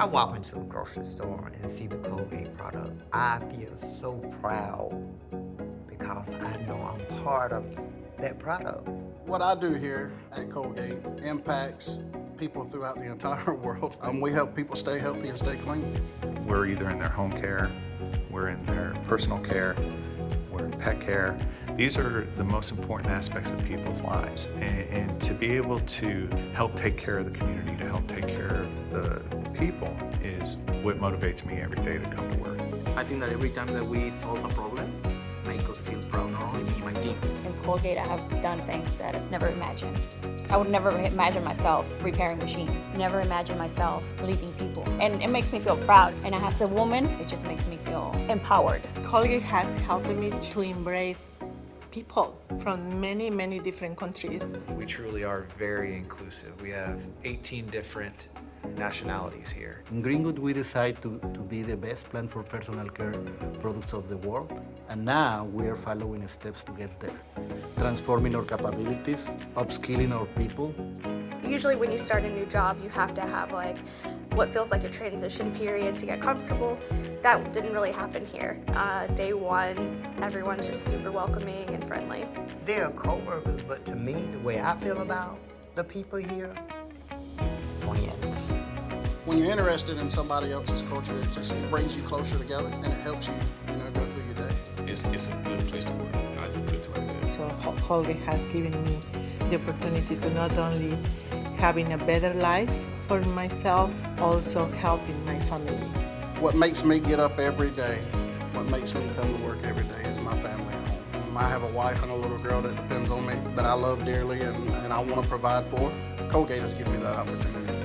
I walk into a grocery store and see the Colgate product, I feel so proud because I know I'm part of that product. What I do here at Colgate impacts people throughout the entire world. We help people stay healthy and stay clean. We're either in their home care, we're in their personal care, we're in pet care. These are the most important aspects of people's lives. And to be able to help take care of the community, to help take care of the people is what motivates me every day to come to work. I think that every time that we solve a problem, make us feel proud, not only me and my team. In Colgate, I have done things that I've never imagined. I would never imagine myself repairing machines, never imagine myself leading people. And it makes me feel proud. And as a woman, it just makes me feel empowered. Colgate has helped me to embrace people from many, many different countries. We truly are very inclusive. We have 18 different nationalities here. In Greenwood, we decided to be the best plant for personal care products of the world, and now we are following steps to get there, transforming our capabilities, upskilling our people. Usually when you start a new job, you have to have like what feels like a transition period to get comfortable. That didn't really happen here. Day one, everyone's just super welcoming and friendly. They're co-workers, but to me, the way I feel about the people here, friends. When you're interested in somebody else's culture, it brings you closer together and it helps you, go through your day. It's a good place to work. I just put it like that. So Colgate has given me the opportunity to not only having a better life for myself, also helping my family. What makes me get up every day, what makes me come to work every day is my family at home. I have a wife and a little girl that depends on me, that I love dearly and I want to provide for. Colgate has given me that opportunity.